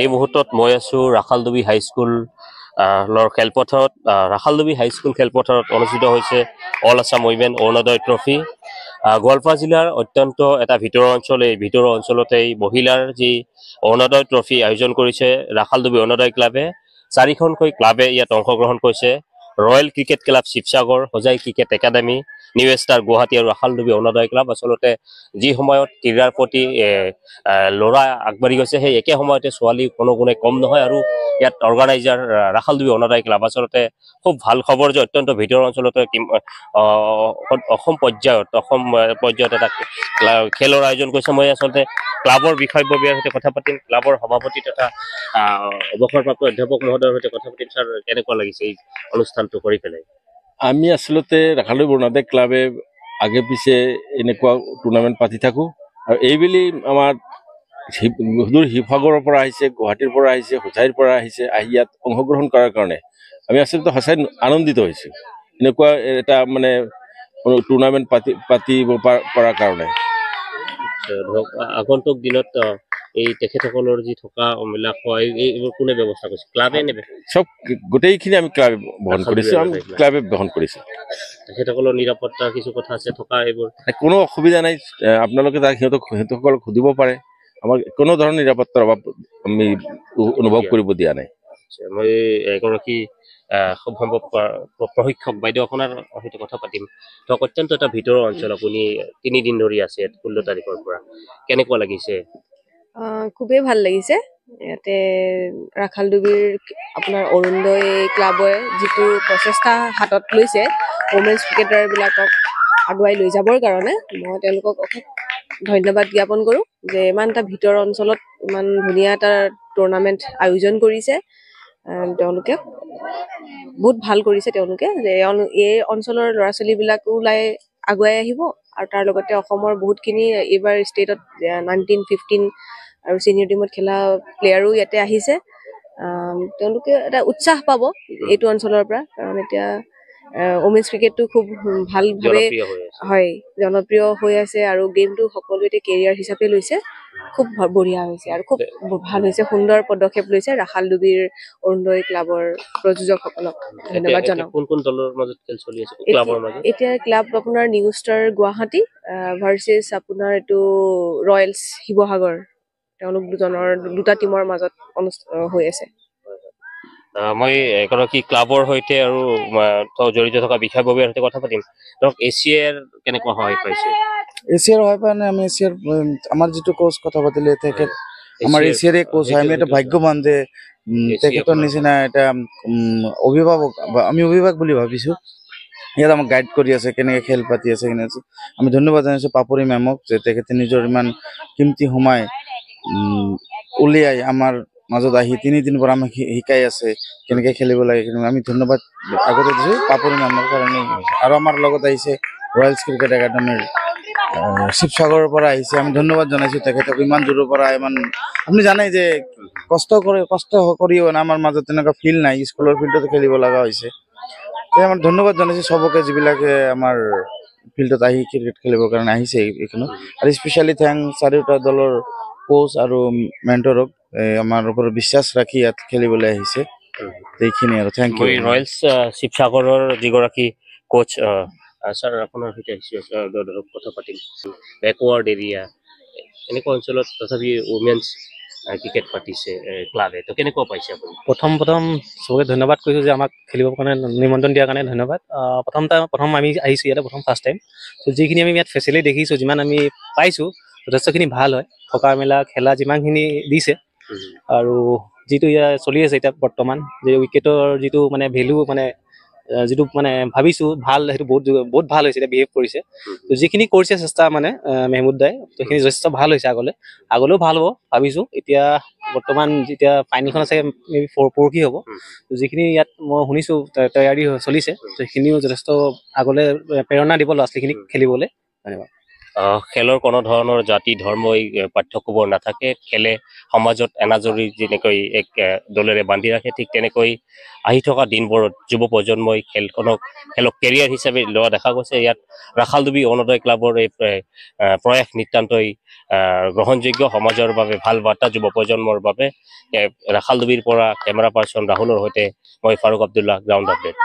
এই মুহূৰ্তত মই আছো ৰাখালডুবি হাইস্কুল খেলপথাৰত। ৰাখালডুবি হাইস্কুল খেলপথাৰত অনুষ্ঠিত হৈছে all Assam women Arunodoi trophy. Goalpara জিলাৰ অত্যন্ত এটা ভিতৰুৱা অঞ্চল। এই ভিতৰুৱা অঞ্চলতে এই মহিলাৰ যি অৰুণোদয় ট্ৰফি আয়োজন কৰিছে ৰাখালডুবি অৰুণোদয় ক্লাবে। 4খনকৈ ক্লাবে ইয়াত অংশগ্ৰহণ কৰিছে। Royal cricket club Sivasagar, Hojai cricket academy, new star Guwahati আৰু ৰাখালডুবি অৰুণোদয় ক্লাব। আচলতে যি সময়ত ক্ৰীড়াৰ প্ৰতি ল'ৰা আগবাঢ়ি গৈছে, সেই একে সময়তে ছোৱালী কোনো গুণে কম নহয়। আৰু ইয়াত অৰ্গেনাইজাৰ ৰাখালডুবি অৰুণোদয় ক্লাব। আচলতে খুব ভাল খবৰ যে অত্যন্ত ভিতৰুৱা অঞ্চলতে অসম পৰ্যায়ত এটা খেলৰ আয়োজন কৰিছে। মই আচলতে ক্লাবৰ বিষয়ববীয়াৰ সৈতে কথা পাতিম, ক্লাবৰ সভাপতি তথা অৱসৰপ্ৰাপ্ত অধ্যাপক মহোদয়ৰ সৈতে কথা পাতিম। ছাৰ, কেনেকুৱা লাগিছে এই অনুষ্ঠানটো কৰি পেলাই? আমি আচলতে ৰাখালডুবি অৰুণোদয় ক্লাবে আগে পিছে এনেকুৱা টুৰ্ণামেণ্ট পাতি থাকোঁ, আৰু এইবেলি আমাৰ সুদূৰ শিৱসাগৰৰ পৰা আহিছে, গুৱাহাটীৰ পৰা আহিছে, হোজাইৰ পৰা আহিছে, আহি ইয়াত অংশগ্ৰহণ কৰাৰ কাৰণে আমি আচলতে সঁচাই আনন্দিত হৈছোঁ। এনেকুৱা এটা মানে টুৰ্ণামেণ্ট পাতিব পৰাৰ কাৰণে। ধৰক আগন্তুক দিনত এই তেখেতসকলৰ যি থকা মেলা খোৱাই এইবোৰ কোনে ব্যৱস্থা কৰিছে? ক্লাবে নেবে? চব গোটেইখিনি আমি ক্লাবে বহন কৰিছোঁ, আমি ক্লাবে বহন কৰিছোঁ। তেখেতসকলৰ নিৰাপত্তাৰ কিছু কথা আছে, থকা এইবোৰ কোনো অসুবিধা নাই। আপোনালোকে তাক সিহঁতসকলক সুধিব পাৰে। আমাক কোনো ধৰণৰ নিৰাপত্তাৰ অভাৱ আমি অনুভৱ কৰিব দিয়া নাই। মই এগৰাকী খুব সম্ভৱ প্ৰশিক্ষক বাইদেউ আপোনাৰ সৈতে কথা পাতিম। ধৰক অত্যন্ত এটা ভিতৰুৱা অঞ্চল, আপুনি 3 দিন ধৰি আছে 16 তাৰিখৰ পৰা, কেনেকুৱা লাগিছে? খুবেই ভাল লাগিছে। ইয়াতে ৰাখালডুবিৰ আপোনাৰ অৰুণোদয় ক্লাবে যিটো প্ৰচেষ্টা হাতত লৈছে ওমেন্স ক্ৰিকেটাৰবিলাকক আগুৱাই লৈ যাবৰ কাৰণে, মই তেওঁলোকক অশেষ ধন্যবাদ জ্ঞাপন কৰোঁ যে ইমান এটা ভিতৰৰ অঞ্চলত ইমান ধুনীয়া এটা টুৰ্ণামেণ্ট আয়োজন কৰিছে। তেওঁলোকে বহুত ভাল কৰিছে তেওঁলোকে, যে এই অঞ্চলৰ ল'ৰা ছোৱালীবিলাকো আগুৱাই আহিব, আৰু তাৰ লগতে অসমৰ বহুতখিনি এইবাৰ ষ্টেটত 19, 15 আৰু চিনিয়ৰ টিমত খেলা প্লেয়াৰো ইয়াতে আহিছে। তেওঁলোকে এটা উৎসাহ পাব এইটো অঞ্চলৰ পৰা, কাৰণ এতিয়া ওমেন্স ক্ৰিকেটটো খুব ভালভাৱে জনপ্ৰিয় হৈ আছে, আৰু গেমটো সকলোৱে এতিয়া কেৰিয়াৰ হিচাপে লৈছে। খুব বঢ়িয়া হৈছে আৰু খুব ভাল হৈছে, সুন্দৰ পদক্ষেপ লৈছে ৰাখালডুবিৰ অৰুণোদয় ক্লাবৰ প্ৰযোজকসকলক ধন্যবাদ জনাওঁ। কোন কোন দলৰ মাজত খেল চলি আছে ক্লাবৰ মাজত? এতিয়া ক্লাব আপোনাৰ নিউ ষ্টাৰ গুৱাহাটী ভাৰ্চেছ আপোনাৰ এইটো ৰয়েলছ শিৱসাগৰ, তেওঁলোক দুটা টিমৰ মাজত হৈ আছে। মই এগৰাকী ক্লাবৰ সৈতে আৰু জড়িত থকা বিষয়ববীয়াৰ সৈতে কথা পাতিম। ধৰক এছিয়াৰ কেনেকুৱা সহায় পাইছে? এছিয়াৰ সহায় পোৱা নাই। আমি এছিয়াৰ আমাৰ যিটো কোচ কথা পাতিলে, তেখেত আমাৰ এছিয়াৰে কোচ হয়। আমি এটা ভাগ্যৱান যে তেখেতৰ নিচিনা এটা অভিভাৱক, আমি অভিভাৱক বুলি ভাবিছোঁ, ইয়াত আমাক গাইড কৰি আছে, কেনেকৈ খেল পাতি আছে, কেনেকৈ আমি ধন্যবাদ জনাইছোঁ পাপৰি মেমক যে তেখেতে নিজৰ ইমান কিমতি সময় উলিয়াই আমাৰ মাজত আহি 3 দিন পৰা আমাক শিকাই আছে কেনেকৈ খেলিব লাগে। আমি ধন্যবাদ আগতে দিছোঁ পাপৰি মেমৰ কাৰণে। আৰু আমাৰ লগত আহিছে ৰয়েলছ ক্ৰিকেট একাডেমীৰ শিৱসাগৰৰ পৰা আহিছে, আমি ধন্যবাদ জনাইছোঁ তেখেতক। ইমান দূৰৰ পৰা আপুনি জানে যে কষ্ট কৰিও আমাৰ মাজত তেনেকুৱা ফিল্ড নাই, স্কুলৰ ফিল্ডতে খেলিব লগা হৈছে। আমাৰ ধন্যবাদ জনাইছোঁ চবকে, যিবিলাকে আমাৰ ফিল্ডত আহি ক্ৰিকেট খেলিবৰ কাৰণে আহিছে এইখনত। আৰু স্পেচিয়েলি থেংকছ চাৰিওটা দলৰ কোচ আৰু মেণ্টৰক, আমাৰ ওপৰত বিশ্বাস ৰাখি ইয়াত খেলিবলৈ আহিছে। এইখিনি আৰু থেংক ইউ। ৰয়েলছ শিৱসাগৰৰ যিগৰাকী কোচ, ছাৰ আপোনাৰ সৈতে কথা পাতিম। বেকৱাৰ্ড এৰিয়া এনেকুৱা অঞ্চলত তথাপি উমেন্স ক্ৰিকেট পাতিছে ক্লাবে, তো কেনেকুৱা পাইছে আপুনি? প্ৰথম চবকে ধন্যবাদ কৈছোঁ যে আমাক খেলিবৰ কাৰণে নিমন্ত্ৰণ দিয়াৰ কাৰণে ধন্যবাদ। প্ৰথম আমি আহিছোঁ ইয়াতে, ফাৰ্ষ্ট টাইম। ত' যিখিনি আমি ইয়াত ফেচিলিটি দেখিছোঁ, যিমান আমি পাইছোঁ, যথেষ্টখিনি ভাল হয়। থকা মেলা খেলা যিমানখিনি দিছে, আৰু যিটো ইয়াত চলি আছে এতিয়া বৰ্তমান, যে উইকেটৰ যিটো মানে ভেলু, মানে যিটো মানে ভাবিছোঁ ভাল, সেইটো বহুত ভাল হৈছে, এতিয়া বিহেভ কৰিছে। ত' যিখিনি কৰিছে চেষ্টা মানে মেহমুদ দাই, তো সেইখিনি যথেষ্ট ভাল হৈছে। আগলৈও ভাল হ'ব ভাবিছোঁ। এতিয়া বৰ্তমান যেতিয়া ফাইনেলখন আছে মেবি পৰহি হ'ব, যিখিনি ইয়াত মই শুনিছোঁ তৈয়াৰী চলিছে, তো সেইখিনিও যথেষ্ট আগলৈ প্ৰেৰণা দিব ল'ৰা ছোৱালীখিনিক খেলিবলৈ। ধন্যবাদ। খেলৰ কোনো ধৰণৰ জাতি ধৰ্ম এই পাৰ্থক্যবোৰ নাথাকে। খেলে সমাজত এনাজৰী যেনেকৈ এক দলেৰে বান্ধি ৰাখে, ঠিক তেনেকৈ আহি থকা দিনবোৰত যুৱ প্ৰজন্মই খেলক কেৰিয়াৰ হিচাপে লোৱা দেখা গৈছে। ইয়াত ৰাখালডুবি অৰুণোদয় ক্লাবৰ এই প্ৰয়াস নিতান্তই গ্ৰহণযোগ্য, সমাজৰ বাবে ভাল বাৰ্তা যুৱ প্ৰজন্মৰ বাবে। ৰাখালডুবিৰ পৰা কেমেৰা পাৰ্চন ৰাহুলৰ সৈতে মই ফাৰুক আব্দুল্লাহ, গ্ৰাউণ্ড আপডেট।